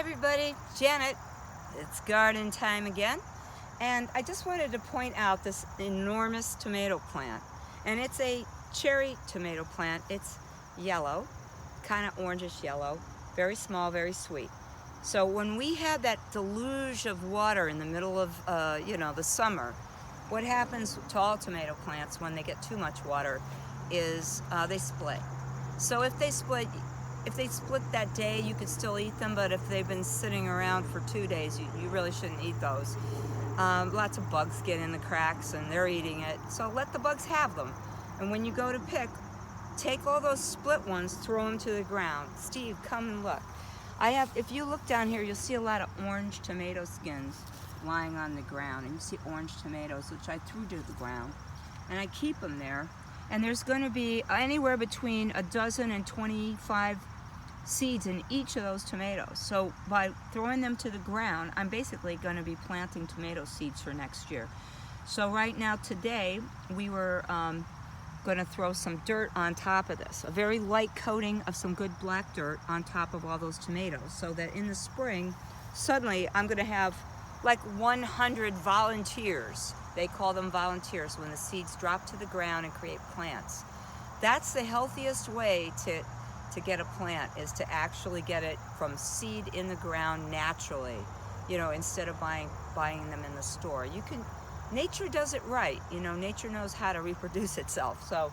everybody, Janet. It's garden time again, and I just wanted to point out this enormous tomato plant, and it's a cherry tomato plant. It's yellow, kind of orangish yellow, very small, very sweet. So when we have that deluge of water in the middle of the summer, what happens to all tomato plants when they get too much water is they split. So if they split that day, you could still eat them, but if they've been sitting around for 2 days, you really shouldn't eat those. Lots of bugs get in the cracks and they're eating it, so let the bugs have them. And when you go to pick, take all those split ones, throw them to the ground. Steve, come and look. If you look down here, you'll see a lot of orange tomato skins lying on the ground, and you see orange tomatoes, which I threw to the ground, and I keep them there. And there's going to be anywhere between a dozen and 25 seeds in each of those tomatoes. So by throwing them to the ground, I'm basically going to be planting tomato seeds for next year. So right now, today, we were going to throw some dirt on top of this, a very light coating of some good black dirt on top of all those tomatoes, so that in the spring, suddenly I'm going to have like 100 volunteers. They call them volunteers when the seeds drop to the ground and create plants. That's the healthiest way to get a plant, is to actually get it from seed in the ground naturally, instead of buying them in the store. Nature does it right, nature knows how to reproduce itself. So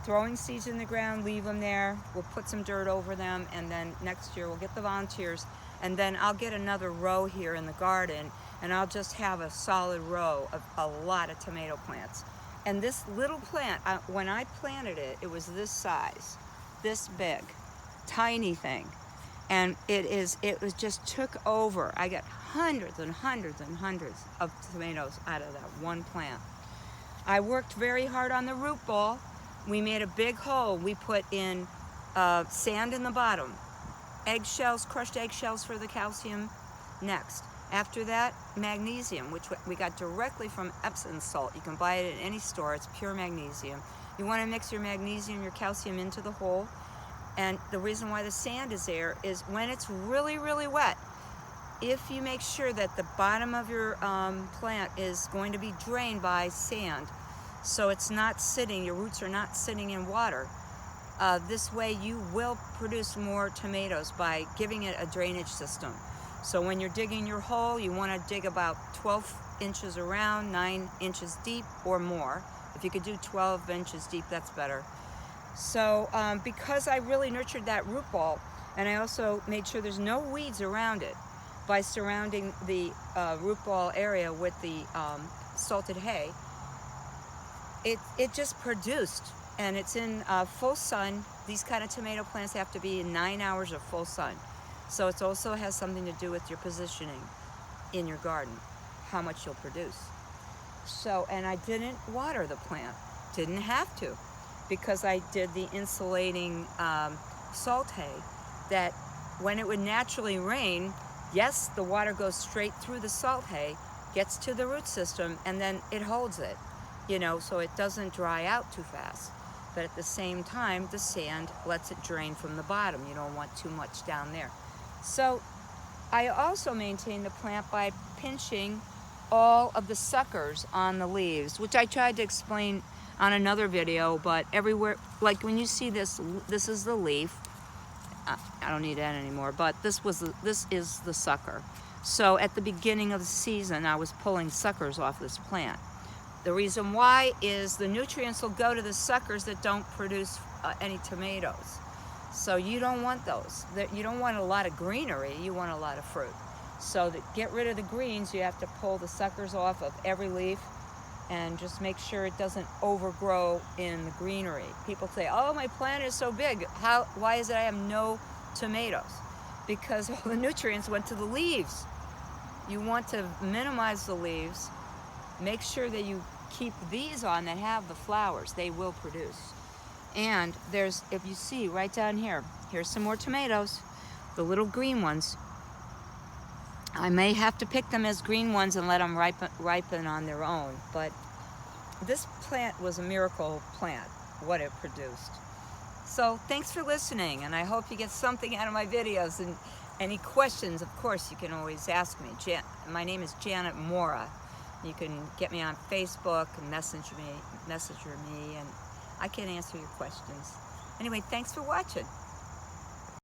throwing seeds in the ground, leave them there, we'll put some dirt over them, and then next year we'll get the volunteers, and then I'll get another row here in the garden, and I'll just have a solid row of a lot of tomato plants. And this little plant, when I planted it, it was this size, this big, tiny thing. And it just took over. I got hundreds and hundreds and hundreds of tomatoes out of that one plant. I worked very hard on the root ball. We made a big hole. We put in sand in the bottom, eggshells, crushed eggshells for the calcium next. After that, magnesium, which we got directly from Epsom salt. You can buy it at any store. It's pure magnesium. You want to mix your magnesium, your calcium into the hole. And the reason why the sand is there is when it's really, really wet, if you make sure that the bottom of your plant is going to be drained by sand, so it's not sitting, your roots are not sitting in water, this way you will produce more tomatoes by giving it a drainage system. So when you're digging your hole, you want to dig about 12 inches around, 9 inches deep or more. If you could do 12 inches deep, that's better. So because I really nurtured that root ball, and I also made sure there's no weeds around it by surrounding the root ball area with the salted hay, it just produced, and it's in full sun. These kind of tomato plants have to be in 9 hours of full sun. So it also has something to do with your positioning in your garden, how much you'll produce. So, and I didn't water the plant, didn't have to, because I did the insulating salt hay, that when it would naturally rain, yes, the water goes straight through the salt hay, gets to the root system, and then it holds it, so it doesn't dry out too fast. But at the same time, the sand lets it drain from the bottom. You don't want too much down there. So I also maintain the plant by pinching all of the suckers on the leaves, which I tried to explain on another video, but everywhere, like when you see this is the leaf. I don't need that anymore, but this is the sucker. So at the beginning of the season, I was pulling suckers off this plant. The reason why is the nutrients will go to the suckers that don't produce any tomatoes. So you don't want those. You don't want a lot of greenery, you want a lot of fruit. So to get rid of the greens, you have to pull the suckers off of every leaf and just make sure it doesn't overgrow in the greenery. People say, oh, my plant is so big. Why is it I have no tomatoes? Because all the nutrients went to the leaves. You want to minimize the leaves. Make sure that you keep these on that have the flowers. They will produce. And if you see right down here, here's some more tomatoes, the little green ones. I may have to pick them as green ones and let them ripen on their own, but this plant was a miracle plant, what it produced. So thanks for listening, and I hope you get something out of my videos, and Any questions, of course, you can always ask me. My name is Janet Mora. You can get me on Facebook and messenger me, and I can answer your questions. Anyway, thanks for watching.